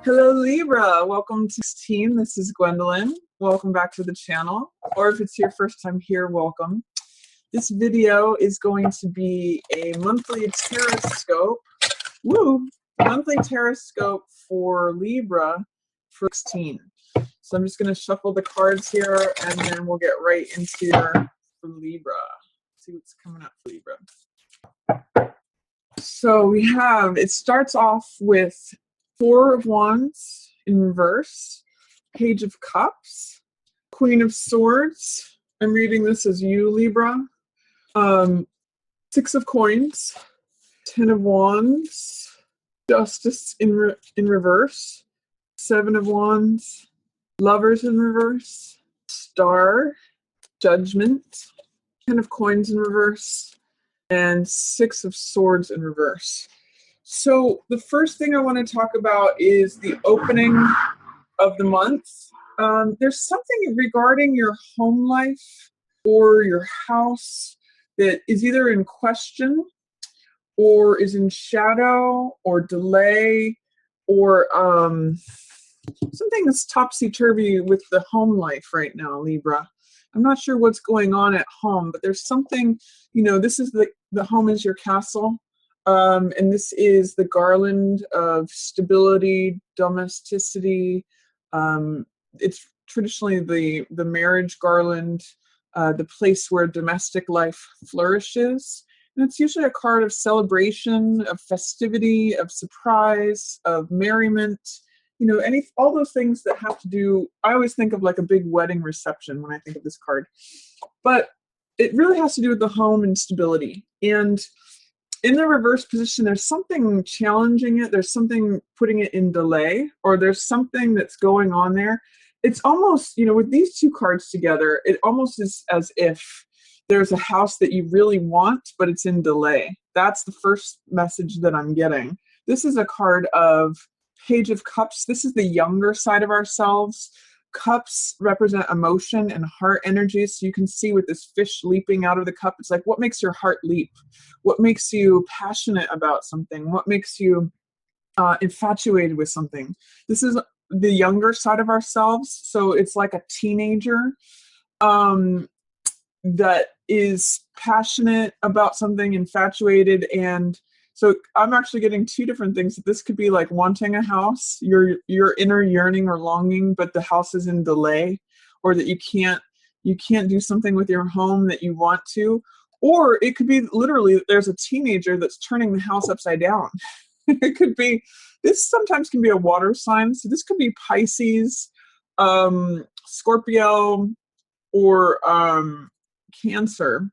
Hello Libra, welcome to 16. This is Gwendolyn. Welcome back to the channel, or if it's your first time here, welcome. This video is going to be a monthly tarot scope for Libra for 16. So I'm just going to shuffle the cards here and then we'll get right into for Libra. See what's coming up for Libra. So it starts off with Four of Wands in reverse, Page of Cups, Queen of Swords. I'm reading this as you, Libra. Six of Coins, Ten of Wands, Justice in reverse, Seven of Wands, Lovers in reverse, Star, Judgment, Ten of Coins in reverse, and Six of Swords in reverse. So the first thing I want to talk about is the opening of the month. There's something regarding your home life or your house that is either in question or is in shadow or delay or something that's topsy-turvy with the home life right now, Libra. I'm not sure what's going on at home, but there's something, this is the home is your castle. And this is the garland of stability, domesticity. It's traditionally the marriage garland, the place where domestic life flourishes. And it's usually a card of celebration, of festivity, of surprise, of merriment. All those things that have to do, I always think of like a big wedding reception when I think of this card. But it really has to do with the home and stability. And in the reverse position, there's something challenging it. There's something putting it in delay, or there's something that's going on there. It's almost, with these two cards together, it almost is as if there's a house that you really want, but it's in delay. That's the first message that I'm getting. This is a card of Page of Cups. This is the younger side of ourselves. Cups represent emotion and heart energy. So you can see with this fish leaping out of the cup, it's like, what makes your heart leap? What makes you passionate about something? What makes you infatuated with something? This is the younger side of ourselves. So it's like a teenager that is passionate about something, infatuated. And so I'm actually getting two different things. This could be like wanting a house, your inner yearning or longing, but the house is in delay, or that you can't do something with your home that you want to. Or it could be literally there's a teenager that's turning the house upside down. It could be, this sometimes can be a water sign. So this could be Pisces, Scorpio, or Cancer.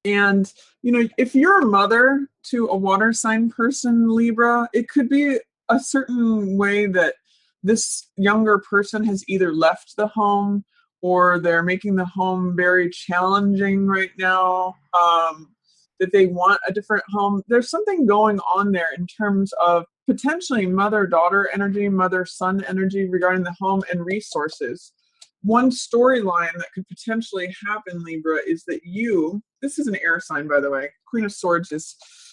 And, if you're a mother to a water sign person, Libra, it could be a certain way that this younger person has either left the home or they're making the home very challenging right now, that they want a different home. There's something going on there in terms of potentially mother-daughter energy, mother-son energy regarding the home and resources. One storyline that could potentially happen, Libra, is that this is an air sign, by the way. Queen of Swords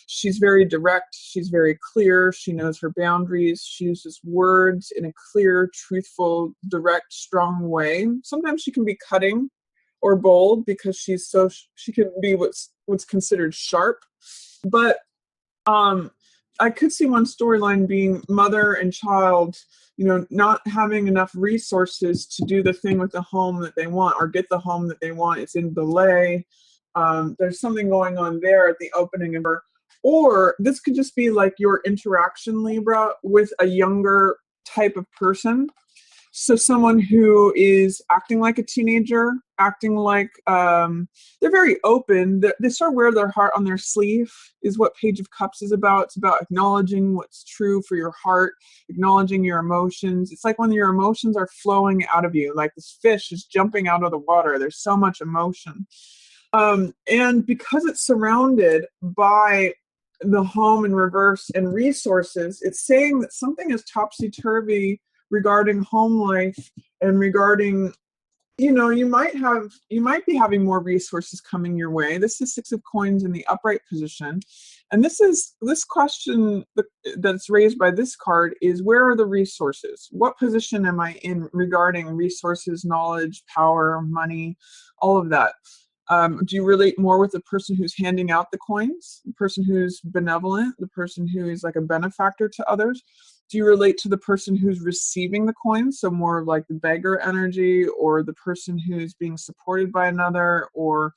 she's very direct, she's very clear, she knows her boundaries, she uses words in a clear, truthful, direct, strong way. Sometimes she can be cutting or bold because she can be what's considered sharp. But I could see one storyline being mother and child, not having enough resources to do the thing with the home that they want or get the home that they want. It's in delay. There's something going on there at the opening of her. Or this could just be like your interaction, Libra, with a younger type of person. So someone who is acting like a teenager, acting like they're very open. They sort of wear their heart on their sleeve is what Page of Cups is about. It's about acknowledging what's true for your heart, acknowledging your emotions. It's like when your emotions are flowing out of you, like this fish is jumping out of the water. There's so much emotion. And because it's surrounded by the home in reverse and resources, it's saying that something is topsy-turvy regarding home life and regarding, you might be having more resources coming your way. This is Six of Coins in the upright position. And this question that's raised by this card is, where are the resources? What position am I in regarding resources, knowledge, power, money, all of that? Do you relate more with the person who's handing out the coins, the person who's benevolent, the person who is like a benefactor to others? Do you relate to the person who's receiving the coins, so more of like the beggar energy, or the person who's being supported by another, or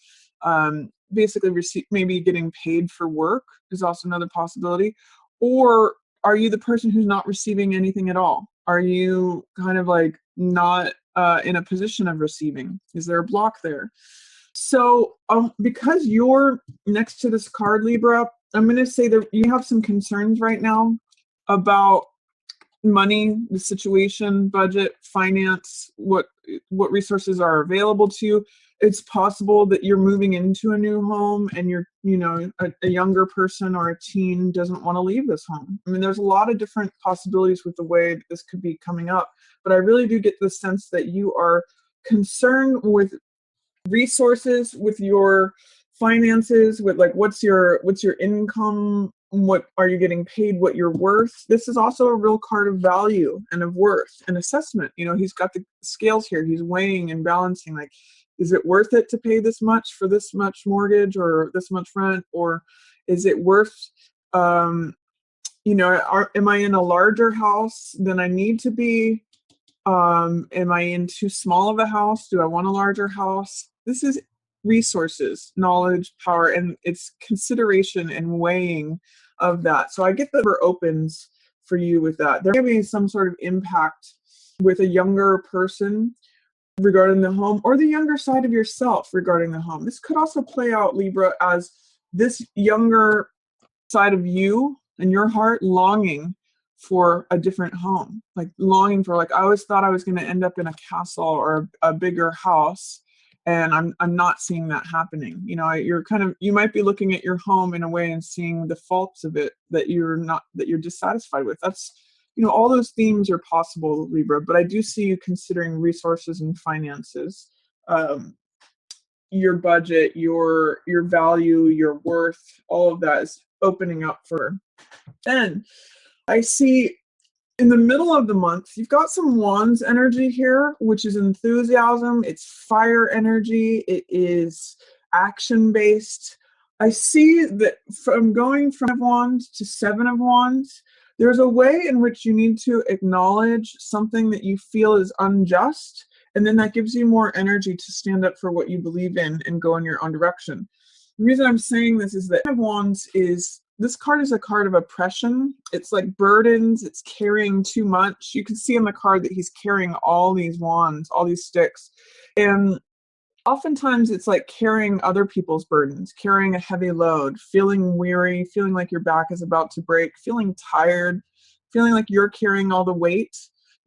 basically maybe getting paid for work is also another possibility? Or are you the person who's not receiving anything at all? Are you kind of like not in a position of receiving? Is there a block there? So because you're next to this card, Libra, I'm going to say that you have some concerns right now about money, the situation, budget, finance, what resources are available to you. It's possible that you're moving into a new home and you're, a younger person or a teen doesn't want to leave this home. I mean, there's a lot of different possibilities with the way that this could be coming up, but I really do get the sense that you are concerned with resources, with your finances, with like what's your income, what are you getting paid, what you're worth. This is also a real card of value and of worth and assessment. He's got the scales here. He's weighing and balancing, like, is it worth it to pay this much for this much mortgage or this much rent, or is it worth am I in a larger house than I need to be? Am I in too small of a house? Do I want a larger house? This is resources, knowledge, power, and it's consideration and weighing of that. So I get that it opens for you with that. There may be some sort of impact with a younger person regarding the home, or the younger side of yourself regarding the home. This could also play out, Libra, as this younger side of you and your heart longing for a different home, like longing for, like, I always thought I was going to end up in a castle or a bigger house, and I'm not seeing that happening. You might be looking at your home in a way and seeing the faults of it that you're dissatisfied with. That's, all those themes are possible, Libra, but I do see you considering resources and finances, your budget, your value, your worth, all of that is opening up for. Then I see in the middle of the month, you've got some Wands energy here, which is enthusiasm. It's fire energy. It is action-based. I see that from going from Wands to Seven of Wands, there's a way in which you need to acknowledge something that you feel is unjust, and then that gives you more energy to stand up for what you believe in and go in your own direction. The reason I'm saying this is that Seven of Wands this card is a card of oppression. It's like burdens. It's carrying too much. You can see on the card that he's carrying all these wands, all these sticks. And oftentimes it's like carrying other people's burdens, carrying a heavy load, feeling weary, feeling like your back is about to break, feeling tired, feeling like you're carrying all the weight,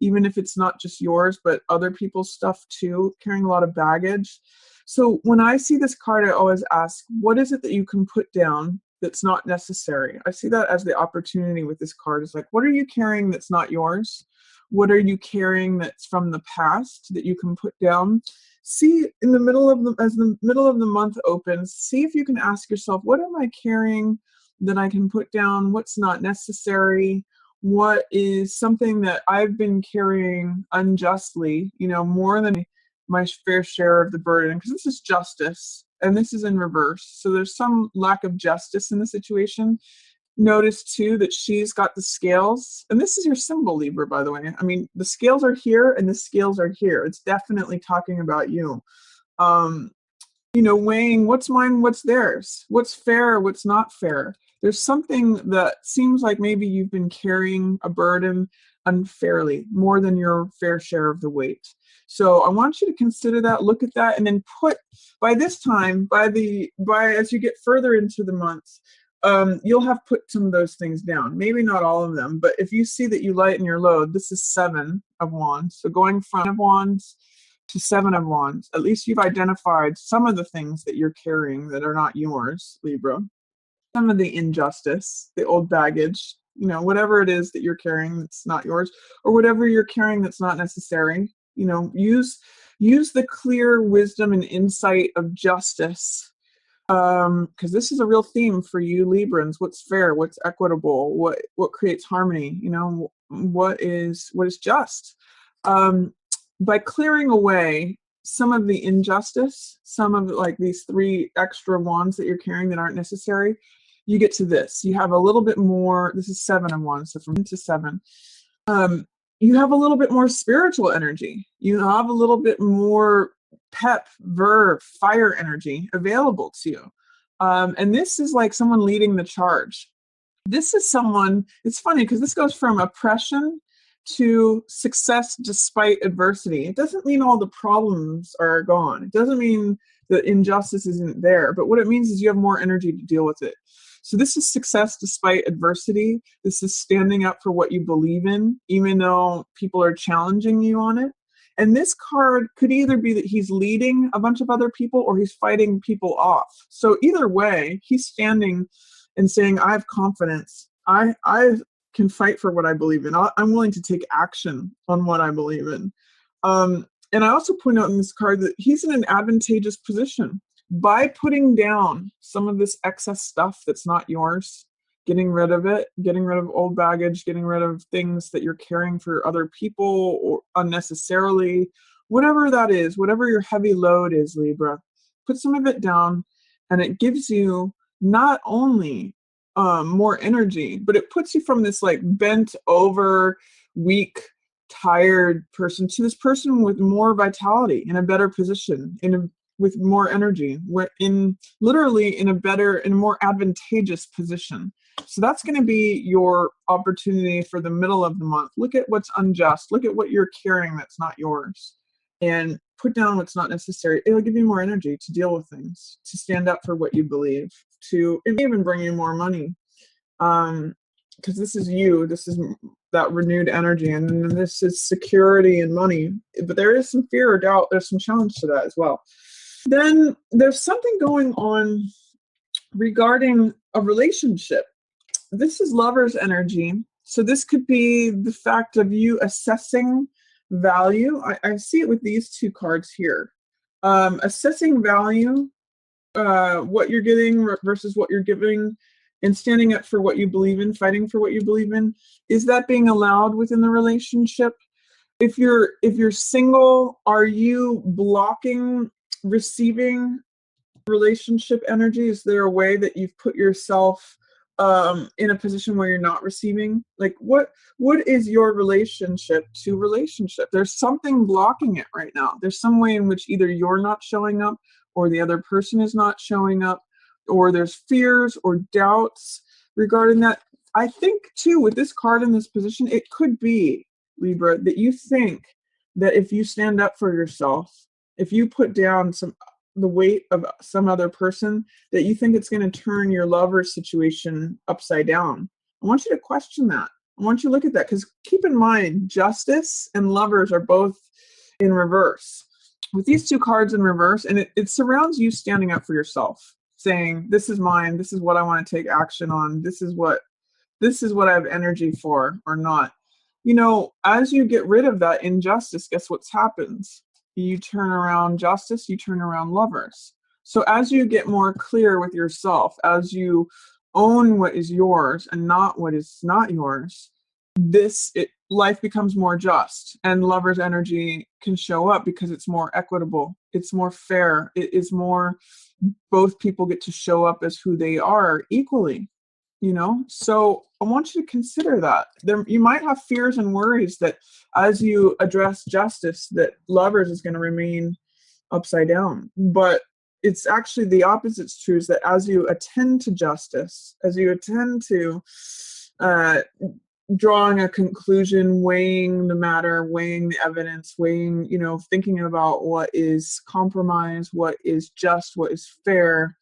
even if it's not just yours, but other people's stuff too, carrying a lot of baggage. So when I see this card, I always ask, what is it that you can put down that's not necessary? I see that as the opportunity with this card. Is like, what are you carrying that's not yours? What are you carrying that's from the past that you can put down? See, as the middle of the month opens, see if you can ask yourself, what am I carrying that I can put down? What's not necessary? What is something that I've been carrying unjustly, more than my fair share of the burden? Because this is justice, and this is in reverse. So there's some lack of justice in the situation. Notice too that she's got the scales, and this is your symbol, Libra, by the way. I mean, the scales are here and the scales are here. It's definitely talking about you. Weighing what's mine, what's theirs, what's fair, what's not fair. There's something that seems like maybe you've been carrying a burden unfairly, more than your fair share of the weight. So I want you to consider that, look at that, and then by this time, as you get further into the month, you'll have put some of those things down. Maybe not all of them, but if you see that you lighten your load, this is Seven of Wands. So going from of Wands to Seven of Wands, at least you've identified some of the things that you're carrying that are not yours, Libra. Some of the injustice, the old baggage, whatever it is that you're carrying that's not yours, or whatever you're carrying that's not necessary. You know, use the clear wisdom and insight of justice, because this is a real theme for you Librans. What's fair, what's equitable, what creates harmony, you know, what is just. By clearing away some of the injustice, some of like these 3 extra wands that you're carrying that aren't necessary, you get to this. You have a little bit more. This is 7 of wands, so from 1 to 7. You have a little bit more spiritual energy. You have a little bit more pep, verve, fire energy available to you. And this is like someone leading the charge. This is someone, it's funny because this goes from oppression to success despite adversity. It doesn't mean all the problems are gone. It doesn't mean that injustice isn't there, but what it means is you have more energy to deal with it. So this is success despite adversity. This is standing up for what you believe in, even though people are challenging you on it. And this card could either be that he's leading a bunch of other people or he's fighting people off. So either way, he's standing and saying, I have confidence. I can fight for what I believe in. I'm willing to take action on what I believe in. And I also point out in this card that he's in an advantageous position. By putting down some of this excess stuff that's not yours, getting rid of it, getting rid of old baggage, getting rid of things that you're carrying for other people or unnecessarily, whatever that is, whatever your heavy load is, Libra, put some of it down, and it gives you not only more energy, but it puts you from this like bent over, weak, tired person to this person with more vitality, in a better position, with more energy, literally in a more advantageous position. So that's going to be your opportunity for the middle of the month. Look at what's unjust. Look at what you're carrying that's not yours, and put down what's not necessary. It'll give you more energy to deal with things, to stand up for what you believe, it may even bring you more money. Because this is you. This is that renewed energy, and this is security and money. But there is some fear or doubt. There's some challenge to that as well. Then there's something going on regarding a relationship. This is Lover's energy. So this could be the fact of you assessing value. I see it with these 2 cards here. Assessing value, what you're getting versus what you're giving, and standing up for what you believe in, fighting for what you believe in. Is that being allowed within the relationship? If you're single, are you blocking receiving relationship energy? Is there a way that you've put yourself in a position where you're not receiving? Like what is your relationship to relationship? There's something blocking it right now. There's some way in which either you're not showing up or the other person is not showing up, or there's fears or doubts regarding that. I think too, with this card in this position, it could be, Libra, that you think that if you stand up for yourself, if you put down the weight of some other person, that you think it's going to turn your lover situation upside down. I want you to question that. I want you to look at that, because keep in mind, justice and lovers are both in reverse. With these 2 cards in reverse, and it surrounds you standing up for yourself, saying, this is mine, this is what I want to take action on, this is what I have energy for, or not. You know, as you get rid of that injustice, guess what happens? You turn around justice, you turn around lovers. So as you get more clear with yourself, as you own what is yours and not what is not yours, life becomes more just, and lovers' energy can show up because it's more equitable, it's more fair, it is more, both people get to show up as who they are equally. You know, so I want you to consider that. You might have fears and worries that as you address justice, that lovers is going to remain upside down. But it's actually the opposite's true, is that as you attend to justice, as you attend to drawing a conclusion, weighing the matter, weighing the evidence, weighing, thinking about what is compromise, what is just, what is fair,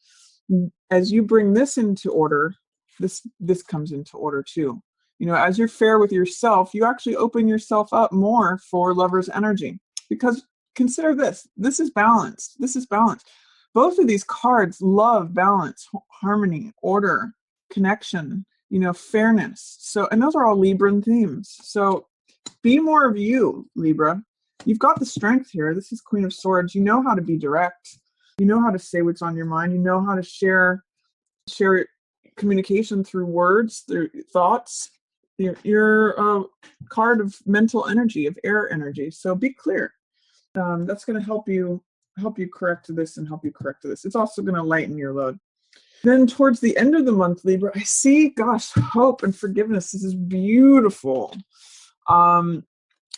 as you bring this into order, this comes into order too. As you're fair with yourself, you actually open yourself up more for lover's energy. Because consider this is balanced. This is balanced. Both of these cards love balance, harmony, order, connection, fairness. So, and those are all Libran themes. So be more of you, Libra. you've got the strength here. This is Queen of Swords. You know how to be direct. You know how to say what's on your mind. You know how to share communication through words, through thoughts. You're a card of mental energy, of air energy. So be clear. That's going to help you correct this and help you correct this. It's also going to lighten your load. Then towards the end of the month, Libra, I see, gosh, hope and forgiveness. This is beautiful.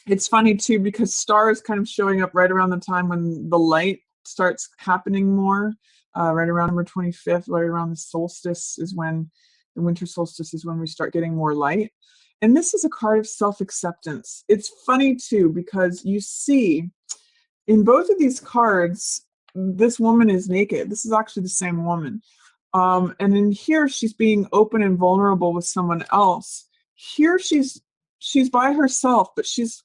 It's funny too, because Star is kind of showing up right around the time when the light starts happening more, right around November 25th, right around the solstice is when, the winter solstice is when we start getting more light. And this is a card of self-acceptance. It's funny too, because you see in both of these cards, this woman is naked. This is actually the same woman. And in here, she's being open and vulnerable with someone else. Here, she's by herself, but she's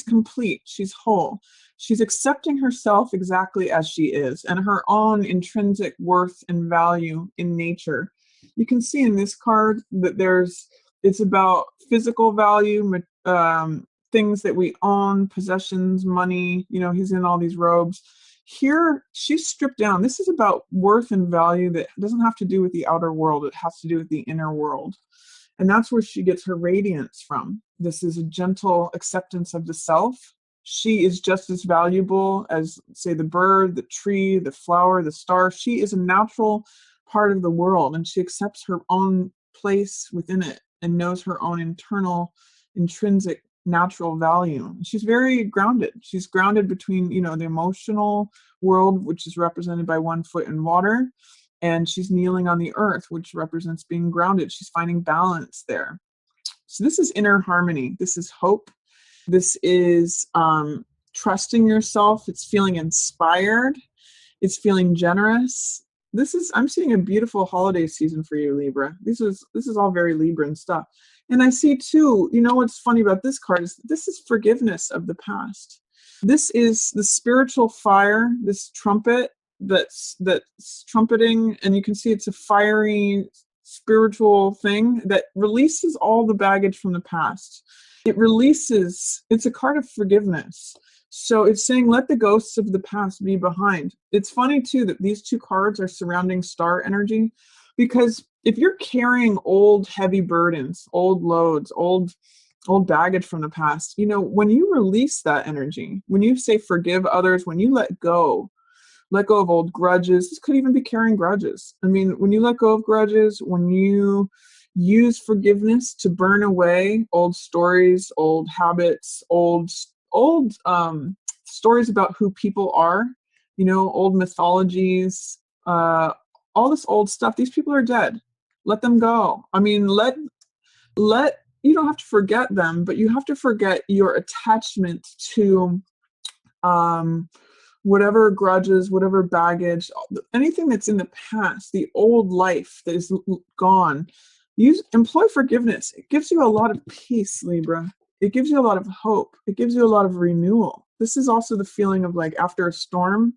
complete. She's whole. She's accepting herself exactly as she is and her own intrinsic worth and value in nature. You can see in this card that it's about physical value, things that we own, possessions, money. You know, he's in all these robes. Here, she's stripped down. This is about worth and value that doesn't have to do with the outer world. It has to do with the inner world. And that's where she gets her radiance from. This is a gentle acceptance of the self. She is just as valuable as, say, the bird, the tree, the flower, the star. She is a natural part of the world, and she accepts her own place within it and knows her own internal, intrinsic, natural value. She's very grounded. She's grounded between, the emotional world, which is represented by one foot in water, and she's kneeling on the earth, which represents being grounded. She's finding balance there. So this is inner harmony. This is hope. This is trusting yourself. It's feeling inspired. It's feeling generous. I'm seeing a beautiful holiday season for you, Libra. This is all very Libran stuff. And I see too, what's funny about this card is this is forgiveness of the past. This is the spiritual fire, this trumpet that's trumpeting, and you can see it's a fiery spiritual thing that releases all the baggage from the past. It's a card of forgiveness. So it's saying, let the ghosts of the past be behind. It's funny too that these two cards are surrounding star energy, because if you're carrying old heavy burdens, old loads, old baggage from the past, when you release that energy, when you say forgive others, when you let go of old grudges, this could even be carrying grudges. I mean, when you let go of grudges, when you use forgiveness to burn away old stories, old habits, old stories about who people are, old mythologies, all this old stuff, these people are dead. Let them go. I mean, you don't have to forget them, but you have to forget your attachment to whatever grudges, whatever baggage, anything that's in the past, the old life that is gone. Employ forgiveness. It gives you a lot of peace, Libra. It gives you a lot of hope. It gives you a lot of renewal. This is also the feeling of like after a storm.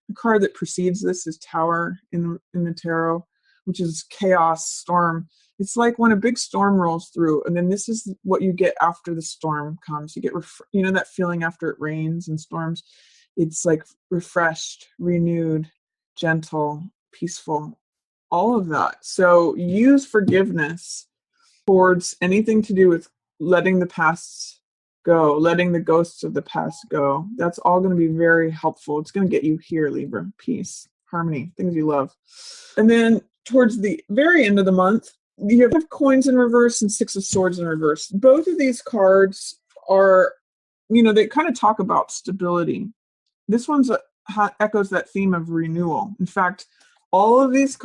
The card that precedes this is Tower in the tarot, which is chaos, storm. It's like when a big storm rolls through, and then this is what you get after the storm comes. You get, that feeling after it rains and storms. It's like refreshed, renewed, gentle, peaceful, all of that. So use forgiveness towards anything to do with letting the past go, letting the ghosts of the past go. That's all going to be very helpful. It's going to get you here, Libra. Peace, harmony, things you love. And then towards the very end of the month, you have Coins in reverse and Six of Swords in reverse. Both of these cards are, they kind of talk about stability. This one's echoes that theme of renewal. In fact, all of these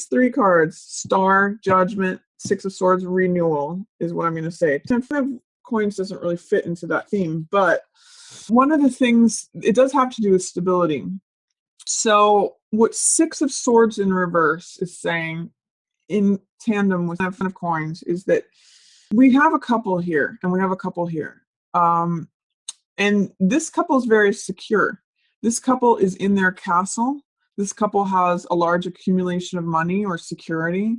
three cards, Star, Judgment, Six of Swords, renewal, is what I'm going to say. Ten of Coins doesn't really fit into that theme, but one of the things, it does have to do with stability. So what Six of Swords in reverse is saying in tandem with Ten of Coins is that we have a couple here and we have a couple here. And this couple is very secure. This couple is in their castle. This couple has a large accumulation of money or security.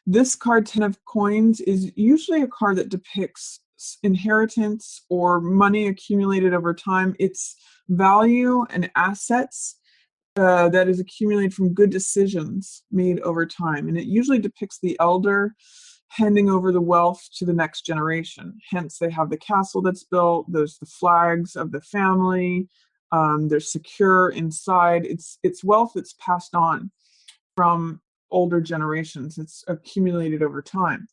This card, Ten of Coins, is usually a card that depicts inheritance or money accumulated over time. It's value and assets that is accumulated from good decisions made over time. And it usually depicts the elder handing over the wealth to the next generation. Hence, they have the castle that's built, there's the flags of the family, they're secure inside. It's wealth that's passed on from older generations. It's accumulated over time.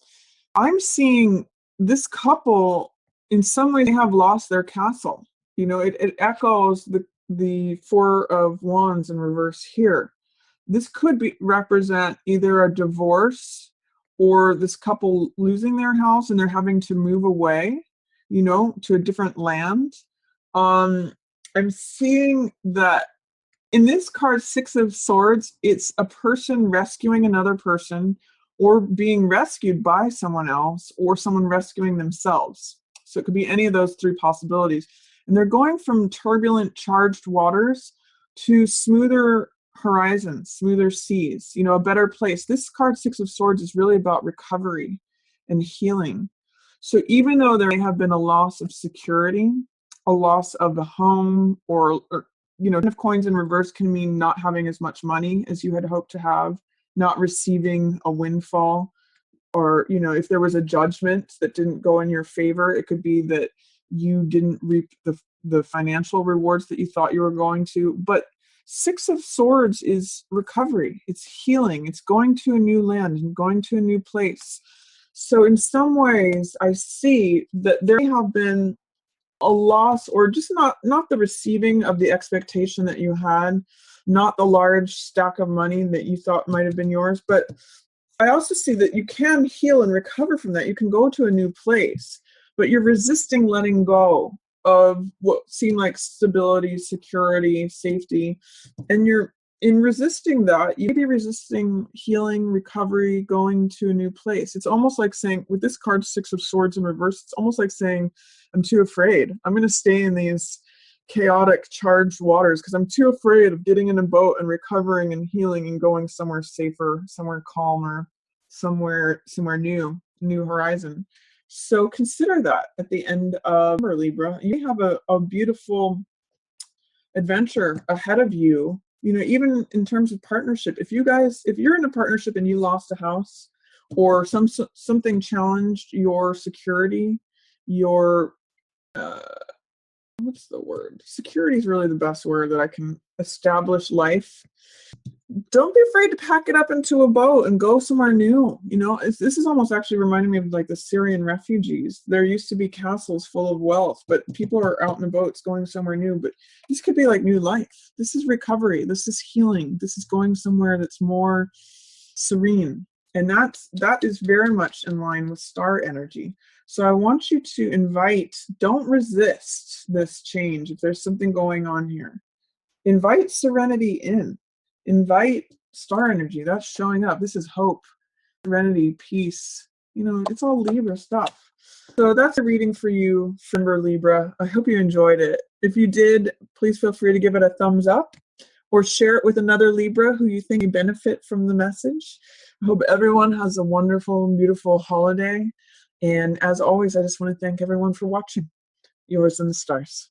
I'm seeing this couple, in some way, they have lost their castle. You know, it echoes the Four of Wands in reverse here. This could represent either a divorce or this couple losing their house and they're having to move away, you know, to a different land. I'm seeing that in this card, Six of Swords, it's a person rescuing another person or being rescued by someone else or someone rescuing themselves. So it could be any of those three possibilities. And they're going from turbulent, charged waters to smoother horizons, smoother seas, you know, a better place. This card, Six of Swords, is really about recovery and healing. So even though there may have been a loss of security, a loss of the home, or you know, Ten of Coins in reverse can mean not having as much money as you had hoped to have, not receiving a windfall, or, you know, if there was a judgment that didn't go in your favor, it could be that you didn't reap the financial rewards that you thought you were going to. But Six of Swords is recovery. It's healing. It's going to a new land and going to a new place. So in some ways, I see that there have been a loss, or just not the receiving of the expectation that you had, not the large stack of money that you thought might have been yours. But I also see that you can heal and recover from that. You can go to a new place, but you're resisting letting go of what seemed like stability, security, safety. And in resisting that, you may be resisting healing, recovery, going to a new place. It's almost like saying, with this card, Six of Swords in reverse, it's almost like saying, I'm too afraid. I'm going to stay in these chaotic, charged waters because I'm too afraid of getting in a boat and recovering and healing and going somewhere safer, somewhere calmer, somewhere new horizon. So consider that at the end of Libra. You have a beautiful adventure ahead of you, you know, even in terms of partnership. If you're in a partnership and you lost a house or something challenged your security, your what's the word? Security is really the best word that I can establish life. Don't be afraid to pack it up into a boat and go somewhere new. You know, this is almost actually reminding me of like the Syrian refugees. There used to be castles full of wealth, but people are out in the boats going somewhere new. But this could be like new life. This is recovery. This is healing. This is going somewhere that's more serene. And that is very much in line with star energy. So I want you to don't resist this change if there's something going on here. Invite serenity in. Invite star energy. That's showing up. This is hope, serenity, peace. You know, it's all Libra stuff. So that's a reading for you, for Libra. I hope you enjoyed it. If you did, please feel free to give it a thumbs up or share it with another Libra who you think may benefit from the message. I hope everyone has a wonderful, beautiful holiday. And as always, I just want to thank everyone for watching. Yours in the stars.